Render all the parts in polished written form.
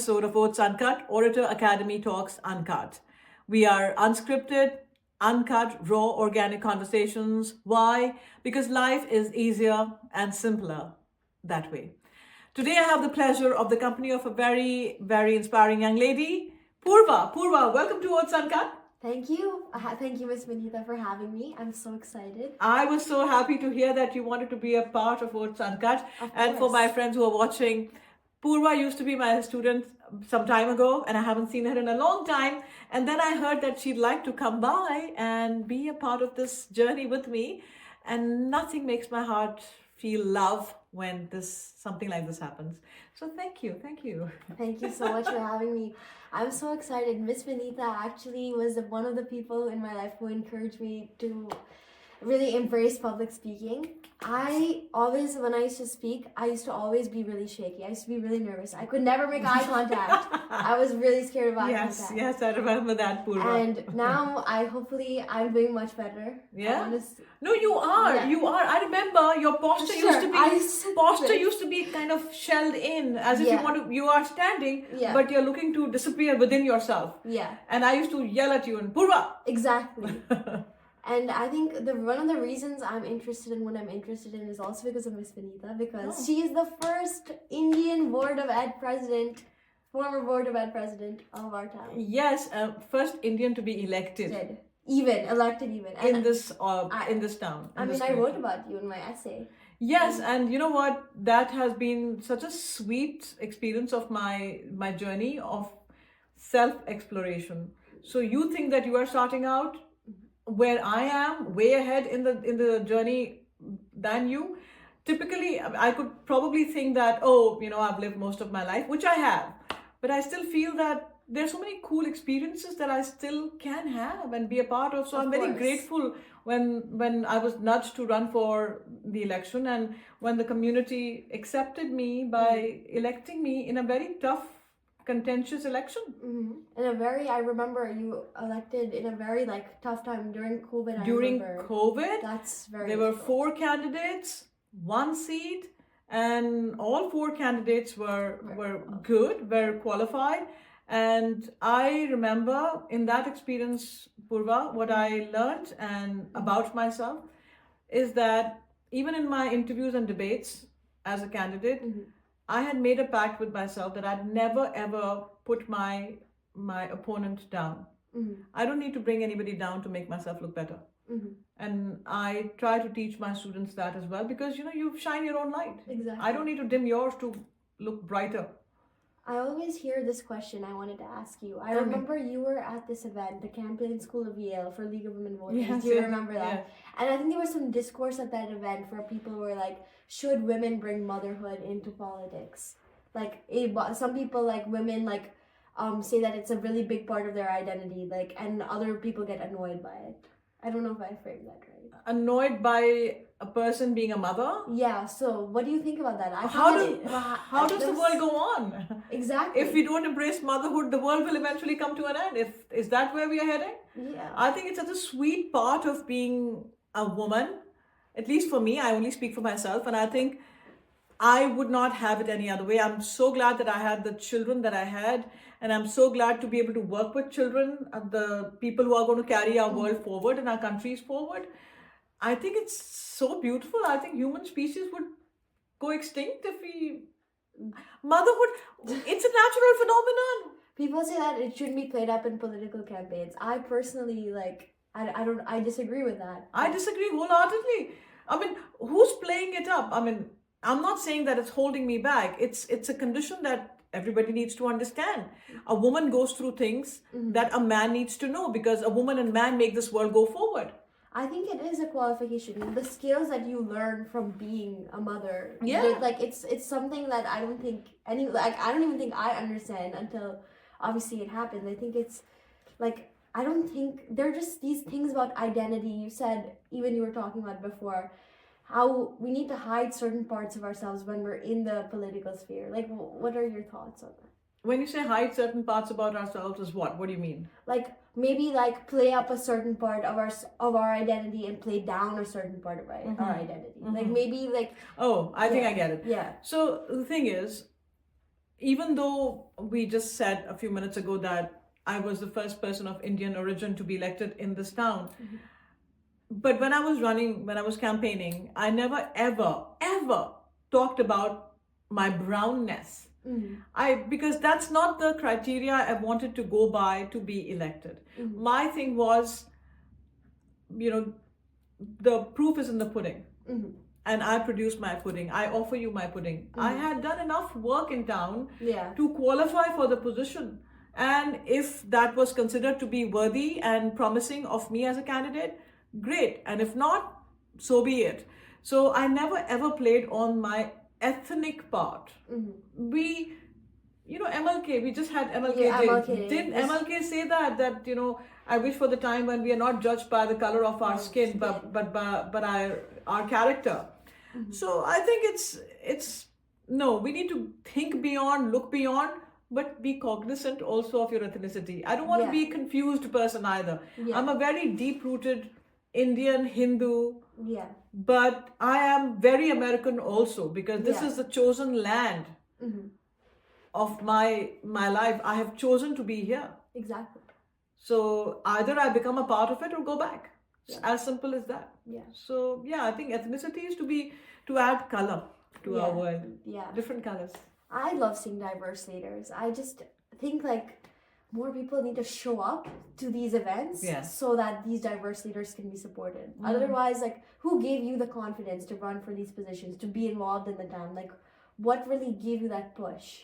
episode of OATS Uncut, Orator Academy Talks Uncut. We are unscripted, uncut, raw, organic conversations. Why? Because life is easier and simpler that way. Today I have the pleasure of the company of a very, very inspiring young lady, Poorva. Poorva, welcome to OATS Uncut. Thank you. Thank you, Miss Vineeta, for having me. I'm so excited. I was so happy to hear that you wanted to be a part of OATS Uncut. And for my friends who are watching, Poorva used to be my student some time ago, and I haven't seen her in a long time. And then I heard that she'd like to come by and be a part of this journey with me. And nothing makes my heart feel love when something like this happens. So thank you. Thank you so much for having me. I'm so excited. Miss Vineeta actually was one of the people in my life who encouraged me to really embrace public speaking. I always, when I used to speak, I used to always be really shaky. I used to be really nervous. I could never make eye contact. I was really scared of eye contact. Yes, I remember that, Poorva. And now I'm doing much better. Yeah. No, you are. Yeah. You are. I remember your posture used to be kind of shelled in, as if you are standing, but you're looking to disappear within yourself. Yeah. And I used to yell at you and Poorva. Exactly. And I think one of the reasons I'm interested in what I'm interested in is also because of Miss Vineeta, because she is the first Indian Board of Ed president, former Board of Ed president of our town. Yes, first Indian to be elected. Elected. In this town. I wrote about you in my essay. Yes, and you know what? That has been such a sweet experience of my journey of self-exploration. So you think that you are starting out where I am way ahead in the journey than you. Typically, I could probably think that, I've lived most of my life, which I have, but I still feel that there's so many cool experiences that I still can have and be a part of. So I'm very grateful when I was nudged to run for the election, and when the community accepted me by electing me in a very tough, contentious election. Mm-hmm. I remember you elected in a very tough time during COVID. During COVID, there were 4 candidates, 1 seat, and all 4 candidates were good, were qualified. And I remember in that experience, Poorva, what I learned and about myself is that even in my interviews and debates as a candidate, I had made a pact with myself that I'd never ever put my opponent down. I don't need to bring anybody down to make myself look better. And I try to teach my students that as well, because you shine your own light. Exactly. I don't need to dim yours to look brighter. I always hear this question I wanted to ask you. I remember you were at this event, the Campaign School of Yale for League of Women Voters. Yes, do you remember that? Yeah. And I think there was some discourse at that event where people were like, should women bring motherhood into politics? Some people women say that it's a really big part of their identity, and other people get annoyed by it. I don't know if I framed that right. Annoyed by a person being a mother? Yeah, so what do you think about that? How does the world go on? Exactly. If we don't embrace motherhood, the world will eventually come to an end. Is that where we are heading? Yeah. I think it's such a sweet part of being a woman. At least for me, I only speak for myself, and I think I would not have it any other way. I'm so glad that I had the children that I had, and I'm so glad to be able to work with children, the people who are going to carry our world forward and our countries forward. I think it's so beautiful. I think human species would go extinct if motherhood, it's a natural phenomenon. People say that it shouldn't be played up in political campaigns. I personally, I disagree with that. I disagree wholeheartedly. Who's playing it up? I'm not saying that it's holding me back. It's a condition that everybody needs to understand. A woman goes through things that a man needs to know, because a woman and man make this world go forward. I think it is a qualification. The skills that you learn from being a mother, it's something that I don't think I don't even think I understand until obviously it happens. I think it's I don't think they're just these things about identity. You said, even you were talking about before, how we need to hide certain parts of ourselves when we're in the political sphere. What are your thoughts on that? When you say hide certain parts about ourselves, is what? What do you mean? Maybe play up a certain part of our identity and play down a certain part of our identity. I think I get it. Yeah. So the thing is, even though we just said a few minutes ago that I was the first person of Indian origin to be elected in this town, but when I was campaigning, I never ever talked about my brownness. Because that's not the criteria I wanted to go by to be elected. My thing was, the proof is in the pudding. And I produce my pudding. I offer you my pudding. I had done enough work in town to qualify for the position. And if that was considered to be worthy and promising of me as a candidate, great. And if not, so be it. So I never ever played on my ethnic part. We, MLK, we just had MLK Day. Didn't MLK say that, I wish for the time when we are not judged by the color of our skin, but by our character. So I think no, we need to think beyond, look beyond, but be cognizant also of your ethnicity. I don't want to be a confused person either. I'm a very deep-rooted Indian, Hindu, but I am very American also, because this is the chosen land of my life. I have chosen to be here. Exactly. So either I become a part of it or go back. As simple as that. So I think ethnicity is to add color to our world. Different colors. I love seeing diverse leaders. I just think more people need to show up to these events so that these diverse leaders can be supported. Otherwise, who gave you the confidence to run for these positions, to be involved in the town? What really gave you that push?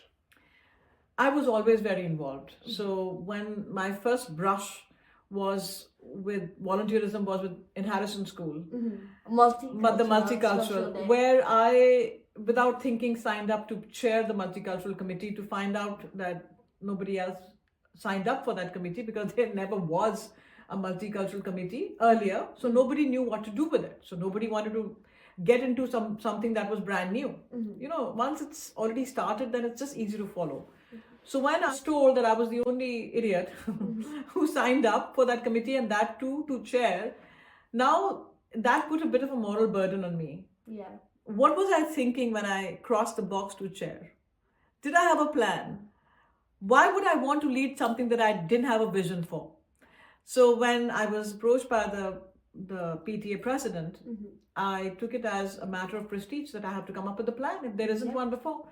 I was always very involved. So when my first brush was with volunteerism was in Harrison School. The multicultural, where I, without thinking, signed up to chair the multicultural committee, to find out that nobody else signed up for that committee because there never was a multicultural committee earlier. So nobody knew what to do with it. So nobody wanted to get into something that was brand new. Once it's already started, then it's just easy to follow. So when I was told that I was the only idiot who signed up for that committee, and that too to chair, now that put a bit of a moral burden on me. What was I thinking when I crossed the box to chair? Did I have a plan? Why would I want to lead something that I didn't have a vision for? So when I was approached by the PTA president, I took it as a matter of prestige that I have to come up with a plan if there isn't one before.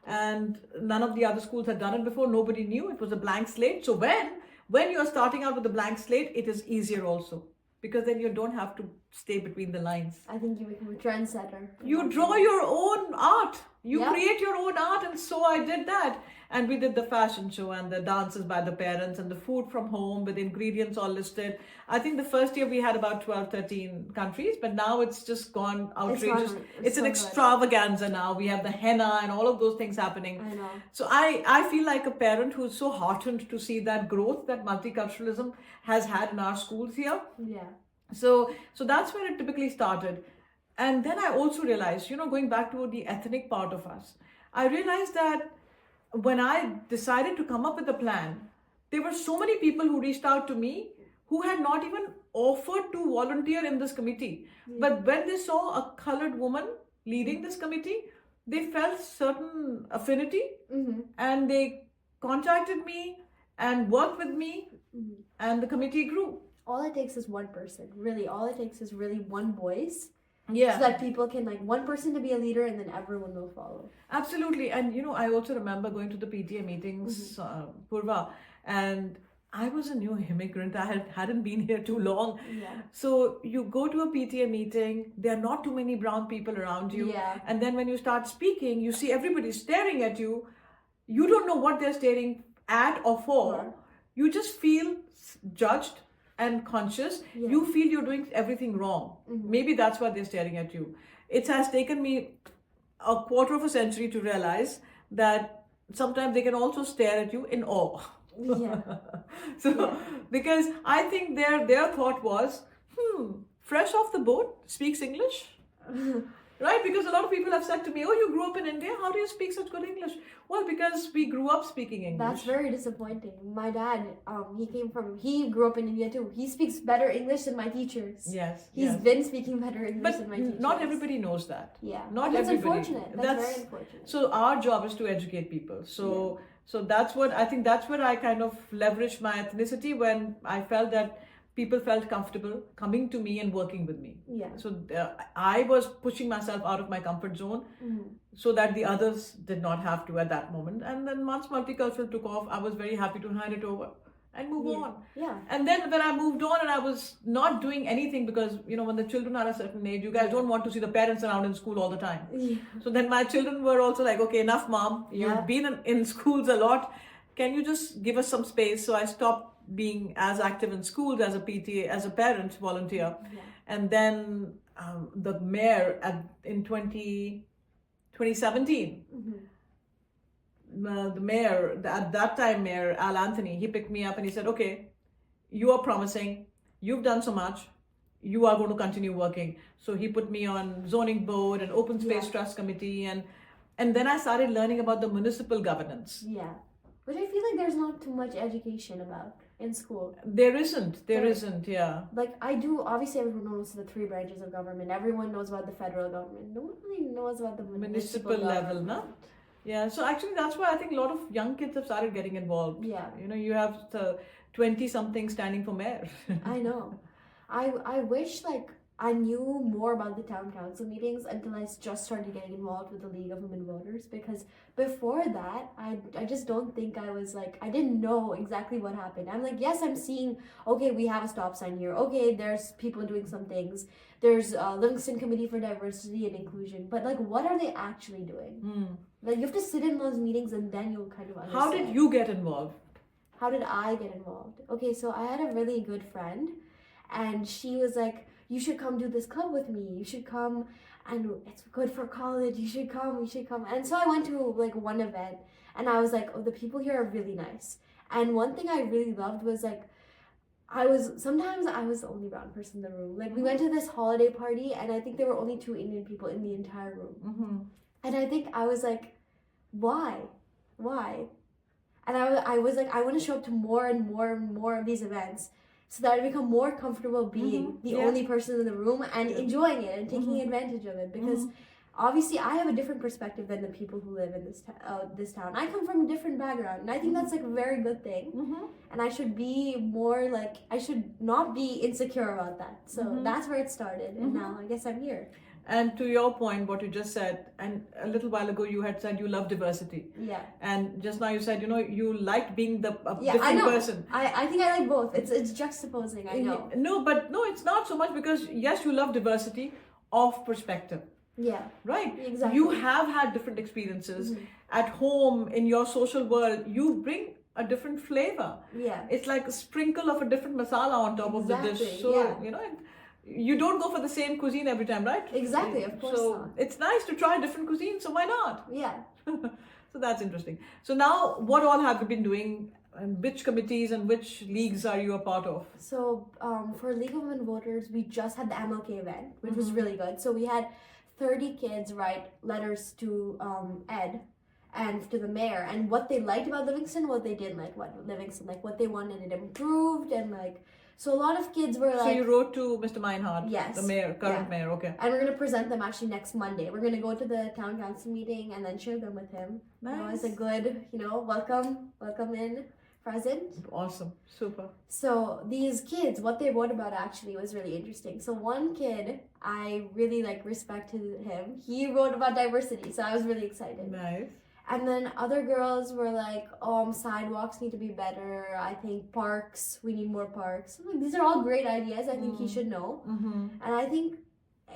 And none of the other schools had done it before. Nobody knew. It was a blank slate. So when you're starting out with a blank slate, it is easier also, because then you don't have to stay between the lines. I think you become a trendsetter. You draw your own art. You create your own art, and so I did that. And we did the fashion show and the dances by the parents and the food from home with ingredients all listed. I think the first year we had about 12, 13 countries, but now it's just gone outrageous. It's an extravaganza now. We have the henna and all of those things happening. I know. So I feel like a parent who's so heartened to see that growth that multiculturalism has had in our schools here. So that's where it typically started. And then I also realized, going back to the ethnic part of us, I realized that when I decided to come up with a plan, there were so many people who reached out to me who had not even offered to volunteer in this committee. But when they saw a colored woman leading this committee, they felt certain affinity and they contacted me and worked with me, and the committee grew. All it takes is one person. Really, all it takes is really one voice. So Yeah, that people can, one person to be a leader, and then everyone will follow. absolutely. And I also remember going to the PTA meetings, Poorva, and I was a new immigrant. I hadn't been here too long. So you go to a PTA meeting, there are not too many brown people around you. And then when you start speaking, you see everybody staring at you. You don't know what they're staring at or for. You just feel judged and conscious. You feel you're doing everything wrong. Maybe that's why they're staring at you. It has taken me a quarter of a century to realize that sometimes they can also stare at you in awe. Because I think their thought was, fresh off the boat, speaks English. Right, because a lot of people have said to me, "Oh, you grew up in India. How do you speak such good English?" Well, because we grew up speaking English. That's very disappointing. My dad, he grew up in India too. He speaks better English than my teachers. Yes. He's been speaking better English than my teachers. But not everybody knows that. Yeah. Not that's everybody. Unfortunate. That's very unfortunate. So our job is to educate people. So that's what I think. That's where I kind of leveraged my ethnicity when I felt that people felt comfortable coming to me and working with me. Yeah. So I was pushing myself out of my comfort zone so that the others did not have to at that moment. And then once multicultural took off, I was very happy to hand it over and move on. Yeah. And then when I moved on and I was not doing anything because, when the children are a certain age, you guys don't want to see the parents around in school all the time. Yeah. So then my children were also like, okay, enough, mom. You've been in schools a lot. Can you just give us some space? So I stopped being as active in schools as a PTA, as a parent volunteer. Yeah. And then the mayor in 2017, the mayor, at that time mayor, Al Anthony, he picked me up and he said, okay, you are promising, you've done so much, you are going to continue working. So he put me on zoning board and open space trust committee. And then I started learning about the municipal governance. Yeah. Which I feel like there's not too much education about in school. There isn't, yeah. Like I do, obviously everyone knows the 3 branches of government. Everyone knows about the federal government. No one really knows about the municipal level, no? Yeah, so actually that's why I think a lot of young kids have started getting involved. Yeah. You have the 20-something standing for mayor. I know. I wish like I knew more about the town council meetings until I just started getting involved with the League of Women Voters, because before that, I just don't think I was like, I didn't know exactly what happened. I'm like, yes, I'm seeing, okay, we have a stop sign here. Okay, there's people doing some things. There's a Livingston Committee for Diversity and Inclusion. But like, what are they actually doing? Like, you have to sit in those meetings and then you'll kind of understand. How did you get involved? How did I get involved? Okay, so I had a really good friend and she was like, you should come do this club with me. You should come, and it's good for college. You should come. And so I went to like one event, and I was like, oh, the people here are really nice. And one thing I really loved was like, sometimes I was the only brown person in the room. Like we went to this holiday party, and I think there were only 2 Indian people in the entire room. And I think I was like, why? And I was like, I want to show up to more and more of these events, so that I become more comfortable being the only person in the room and enjoying it and taking advantage of it. Because obviously I have a different perspective than the people who live in this town. I come from a different background, and I think that's like a very good thing. And I should be more like, I should not be insecure about that. So that's where it started, and now I guess I'm here. And to your point, what you just said, and a little while ago you had said you love diversity. Yeah. And just now you said, you liked being a different person. I think I like both. It's juxtaposing, I know. No, it's not so much, because yes, you love diversity of perspective. Yeah. Right. Exactly. You have had different experiences. At home, in your social world, you bring a different flavor. Yeah. It's like a sprinkle of a different masala on top of the dish. So, you don't go for the same cuisine every time, right? Exactly, of course not. It's nice to try different cuisine, so why not? Yeah. So that's interesting. So now, what all have you been doing, and which committees and which leagues are you a part of? So for League of Women Voters, we just had the MLK event, which was really good. So we had 30 kids write letters to Ed and to the mayor, and what they liked about Livingston, what they didn't like about Livingston, like what they wanted it improved, and like, so a lot of kids were like... So you wrote to Mr. Meinhardt, yes, the mayor, current mayor, okay. And we're going to present them actually next Monday. We're going to go to the town council meeting and then share them with him. Nice. It's a good, welcome in present. Awesome, super. So these kids, what they wrote about actually was really interesting. So one kid, I really respected him. He wrote about diversity, so I was really excited. Nice. And then other girls were like, sidewalks need to be better. I think parks, we need more parks. I'm like, these are all great ideas. I think he should know. And I think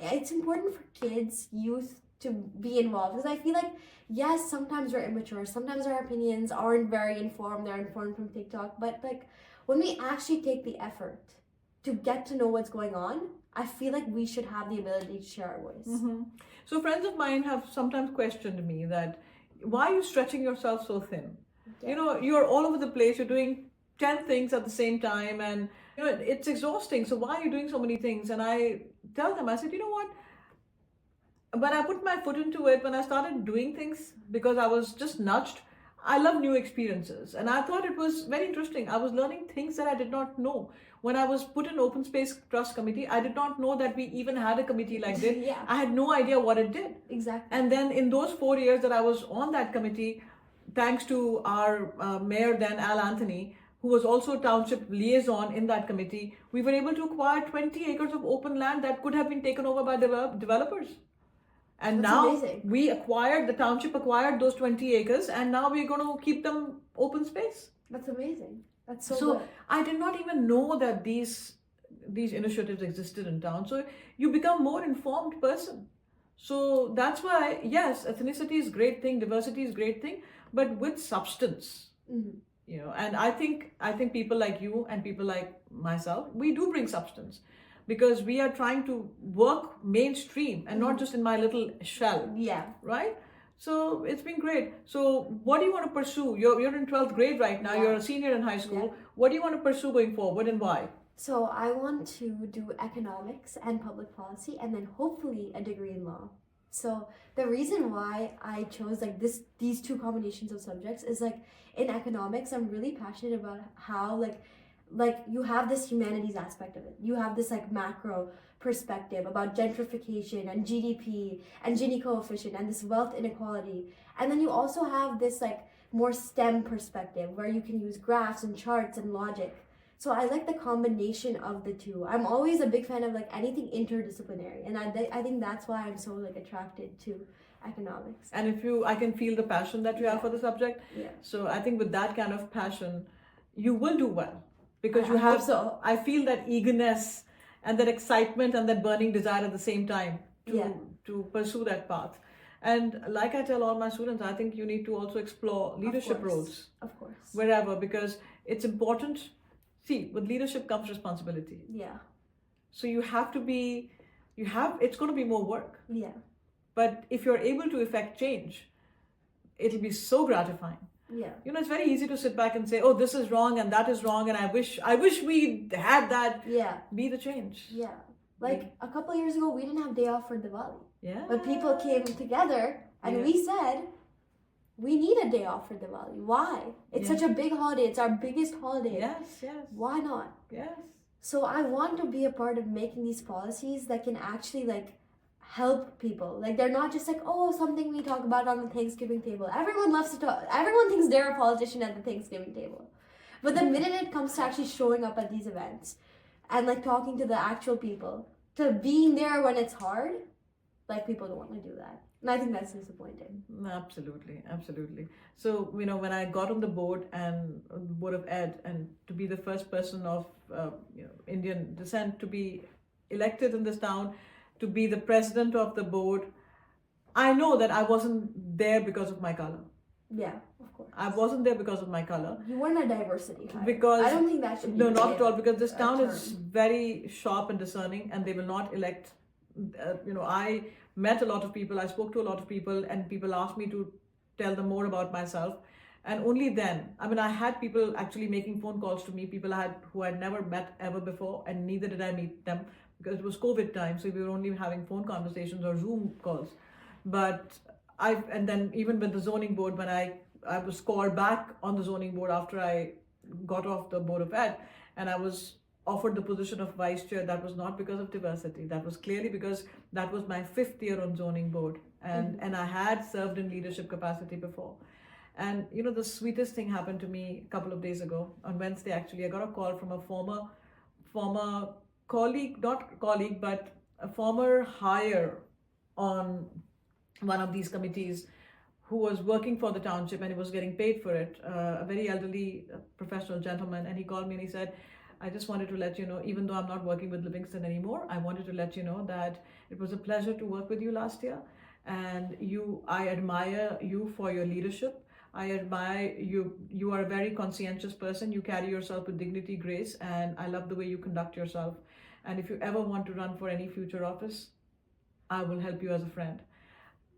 it's important for kids, youth, to be involved. Because I feel like, yes, sometimes we're immature. Sometimes our opinions aren't very informed. They're informed from TikTok. But like, when we actually take the effort to get to know what's going on, I feel like we should have the ability to share our voice. So friends of mine have sometimes questioned me that, why are you stretching yourself so thin? Yeah. You're all over the place. You're doing 10 things at the same time, and it's exhausting. So why are you doing so many things? And I tell them, I said, you know what? when I put my foot into it, when I started doing things because I was just nudged, I love new experiences. And I thought it was very interesting. I was learning things that I did not know. When I was put in Open Space Trust Committee, I did not know that we even had a committee like this. Yeah. I had no idea what it did. Exactly. And then in those 4 years that I was on that committee, thanks to our mayor then, Al Anthony, who was also township liaison in that committee, we were able to acquire 20 acres of open land that could have been taken over by developers. And That's now amazing. the township acquired those 20 acres, and now we're going to keep them open space. That's amazing. That's so So good. I did not even know that these initiatives existed in town. So you become more informed person. So that's why, yes, ethnicity is great thing, diversity is great thing, but with substance. Mm-hmm. You know, and I think people like you and people like myself, we do bring substance, because we are trying to work mainstream and not just in my little shell. Yeah. Right? So it's been great. So what do you want to pursue? You're in 12th grade right now. Yeah. You're a senior in high school. Yeah. What do you want to pursue going forward, and why? So I want to do economics and public policy, and then hopefully a degree in law. So the reason why I chose like these two combinations of subjects is like in economics, I'm really passionate about how like you have this humanities aspect of it. You have this like macro perspective about gentrification and GDP and Gini coefficient and this wealth inequality. And then you also have this like more STEM perspective where you can use graphs and charts and logic. So I like the combination of the two. I'm always a big fan of like anything interdisciplinary, and I think that's why I'm so like attracted to economics. And I can feel the passion that you have for the subject. Yeah. So I think with that kind of passion, you will do well, because I hope so. I feel that eagerness and that excitement and that burning desire at the same time to pursue that path. And like I tell all my students, I think you need to also explore leadership roles. Of course. Wherever, because it's important. See, with leadership comes responsibility. Yeah. So you have to be, it's going to be more work. Yeah. But if you're able to effect change, it'll be so gratifying. Yeah. You know, it's very easy to sit back and say, oh, this is wrong and that is wrong, and I wish we had that. Yeah. Be the change. Yeah. Like a couple of years ago, we didn't have day off for Diwali. Yeah. But people came together and we said, we need a day off for Diwali. Why? It's such a big holiday. It's our biggest holiday. Yes. Why not? Yes. So I want to be a part of making these policies that can actually like help people. Like they're not just like, oh, something we talk about on the Thanksgiving table. Everyone loves to talk. Everyone thinks they're a politician at the Thanksgiving table. But the minute it comes to actually showing up at these events and like talking to the actual people, to being there when it's hard, like people don't want to do that. And I think that's disappointing. Absolutely. So, you know, when I got on the board and Board of Ed, and to be the first person of Indian descent to be elected in this town, to be the president of the board, I know that I wasn't there because of my color. Yeah, of course. I wasn't there because of my color. You weren't a diversity hire. Because I don't think that should be. No, not at all. Because this town is very sharp and discerning, and they will not elect. I met a lot of people. I spoke to a lot of people, and people asked me to tell them more about myself. And only then, I had people actually making phone calls to me. People who I'd never met ever before, and neither did I meet them because it was COVID time. So we were only having phone conversations or Zoom calls. But and then even with the zoning board, when I was called back on the zoning board after I got off the Board of Ed, and I was offered the position of vice chair, that was not because of diversity. That was clearly because that was my 5th year on zoning board, and I had served in leadership capacity before. And you know, the sweetest thing happened to me a couple of days ago on Wednesday. Actually, I got a call from a former colleague, not colleague, but a former hire on one of these committees, who was working for the township and he was getting paid for it, a very elderly professional gentleman. And he called me and he said, I just wanted to let you know, even though I'm not working with Livingston anymore, I wanted to let you know that it was a pleasure to work with you last year. And I admire you for your leadership. I admire you. You are a very conscientious person. You carry yourself with dignity, grace, and I love the way you conduct yourself. And if you ever want to run for any future office, I will help you as a friend.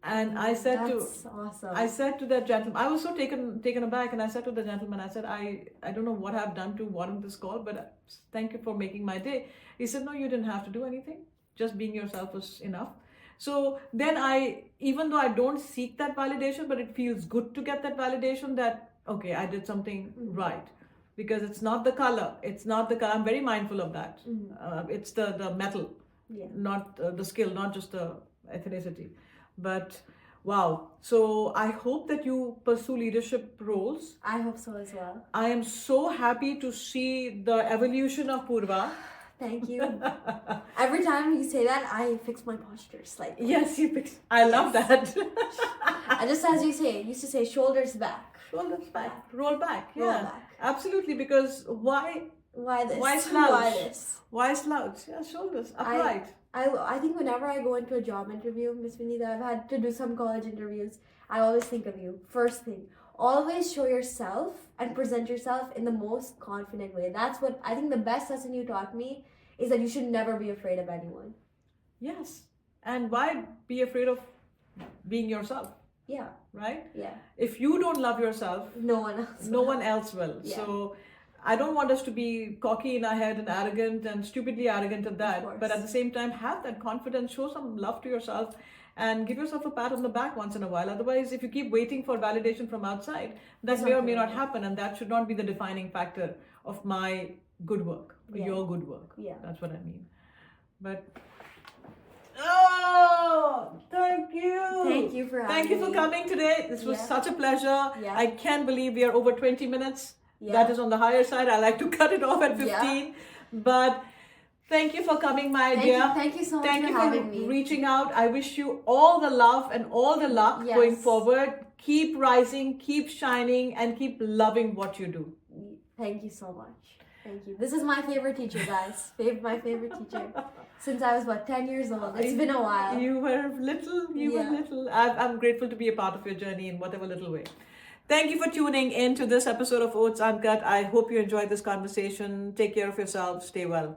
And I said awesome. I said to that gentleman, I was so taken aback, and I said to the gentleman, I said, I don't know what I've done to warrant this call, but thank you for making my day. He said, no, you didn't have to do anything. Just being yourself was enough. So then even though I don't seek that validation, but it feels good to get that validation that, okay, I did something right. Because it's not the color. I'm very mindful of that. It's the metal, not the skill, not just the ethnicity. But wow. So I hope that you pursue leadership roles. I hope so as well. I am so happy to see the evolution of Poorva. Thank you. Every time you say that, I fix my posture slightly. Yes, you fix. I love that. And just as you used to say, shoulders back. Shoulders back. Roll back. Yeah. Roll back. Absolutely. Because why this? Why slouch? Why this? Why slouch? Yeah, shoulders upright. I think whenever I go into a job interview, Miss Vineeta, I've had to do some college interviews. I always think of you. First thing, always show yourself and present yourself in the most confident way. That's what I think the best lesson you taught me is that you should never be afraid of anyone. Yes. And why be afraid of being yourself? Yeah. Right? Yeah. If you don't love yourself, no one else will. Yeah. So I don't want us to be cocky in our head and arrogant and stupidly arrogant at that. But at the same time, have that confidence, show some love to yourself and give yourself a pat on the back once in a while. Otherwise, if you keep waiting for validation from outside, that may or may not happen. And that should not be the defining factor of my good work, your good work. Yeah. That's what I mean. But thank you. Thank you for having me. Thank you for coming today. This was such a pleasure. Yeah. I can't believe we are over 20 minutes. Yeah. That is on the higher side. I like to cut it off at 15. Yeah. But thank you for coming, my dear. Thank you so much for having me. Reaching out. I wish you all the love and all the luck going forward. Keep rising, keep shining, and keep loving what you do. Thank you so much. Thank you. This is my favorite teacher, guys. My favorite teacher. Since I was, 10 years old. It's been a while. You were little. You were little. I'm grateful to be a part of your journey in whatever little way. Thank you for tuning in to this episode of OATS Uncut. I hope you enjoyed this conversation. Take care of yourself. Stay well.